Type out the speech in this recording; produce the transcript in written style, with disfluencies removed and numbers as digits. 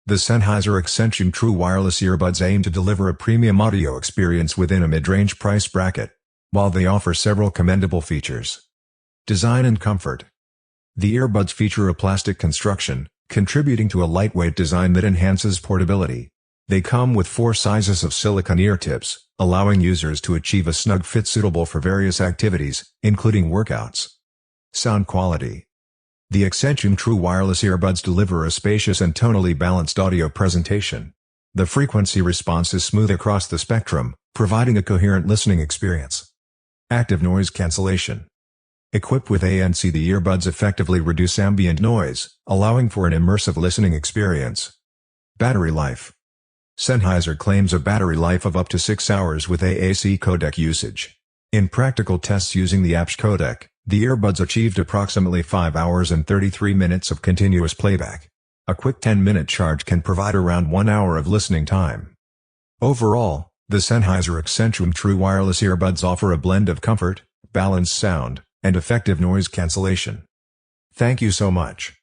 The Sennheiser Extension True Wireless Earbuds aim to deliver a premium audio experience within a mid-range price bracket, while they offer several commendable features. Design and comfort. The earbuds feature a plastic construction, contributing to a lightweight design that enhances portability. They come with 4 sizes of silicone ear tips, allowing users to achieve a snug fit suitable for various activities, including workouts. Sound quality. The Extension True Wireless Earbuds deliver a spacious and tonally balanced audio presentation. The frequency response is smooth across the spectrum, providing a coherent listening experience. Active noise cancellation. Equipped with ANC, the earbuds effectively reduce ambient noise, allowing for an immersive listening experience. Battery life. Sennheiser claims a battery life of up to 6 hours with AAC codec usage. In practical tests using the APS codec, the earbuds achieved approximately 5 hours and 33 minutes of continuous playback. A quick 10-minute charge can provide around 1 hour of listening time. Overall, the Sennheiser Extension True Wireless Earbuds offer a blend of comfort, balanced sound, and effective noise cancellation. Thank you so much.